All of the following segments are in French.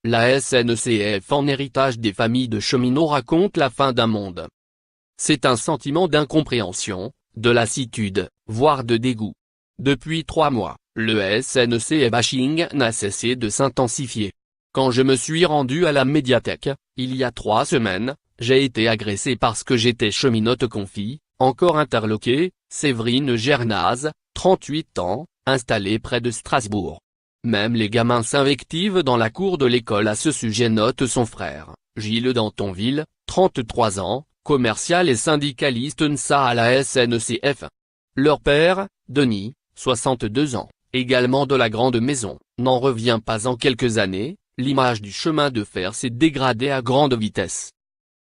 La SNCF en héritage des familles de cheminots raconte la fin d'un monde. C'est un sentiment d'incompréhension, de lassitude, voire de dégoût. Depuis 3 mois, le SNCF bashing n'a cessé de s'intensifier. Quand je me suis rendu à la médiathèque, il y a 3 semaines, j'ai été agressé parce que j'étais cheminote, confie, encore interloquée, Séverine Gernaz, 38 ans, installée près de Strasbourg. Même les gamins s'invectivent dans la cour de l'école à ce sujet, note son frère, Gilles Dantonville, 33 ans, commercial et syndicaliste NSA à la SNCF. Leur père, Denis, 62 ans, également de la grande maison, n'en revient pas. En quelques années, l'image du chemin de fer s'est dégradée à grande vitesse.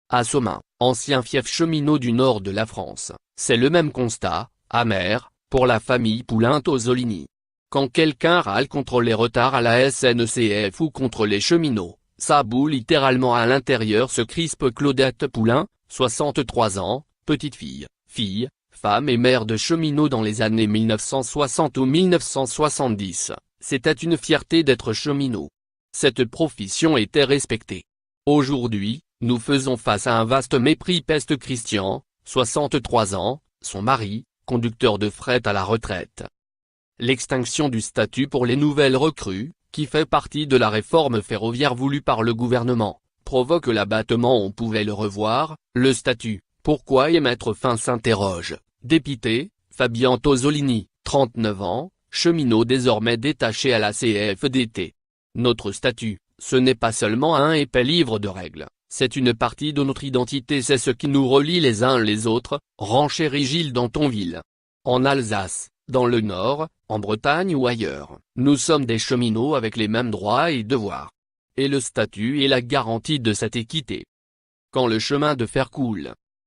À Somain, ancien fief cheminot du nord de la France, c'est le même constat, amer, pour la famille Poulain-Tosolini. Quand quelqu'un râle contre les retards à la SNCF ou contre les cheminots, ça bout littéralement à l'intérieur, se crispe Claudette Poulain, 63 ans, petite fille, femme et mère de cheminot dans les années 1960 ou 1970, c'était une fierté d'être cheminot. Cette profession était respectée. Aujourd'hui, nous faisons face à un vaste mépris, peste Christian, 63 ans, son mari, conducteur de fret à la retraite. L'extinction du statut pour les nouvelles recrues, qui fait partie de la réforme ferroviaire voulue par le gouvernement, provoque l'abattement. On pouvait le revoir, le statut, pourquoi y mettre fin, s'interroge, dépité, Fabien Tosolini, 39 ans, cheminot désormais détaché à la CFDT. Notre statut, ce n'est pas seulement un épais livre de règles, c'est une partie de notre identité, c'est ce qui nous relie les uns les autres, renchérit Gilles Dantonville. En Alsace, dans le Nord, en Bretagne ou ailleurs, nous sommes des cheminots avec les mêmes droits et devoirs. Et le statut est la garantie de cette équité. Quand le chemin de fer coule,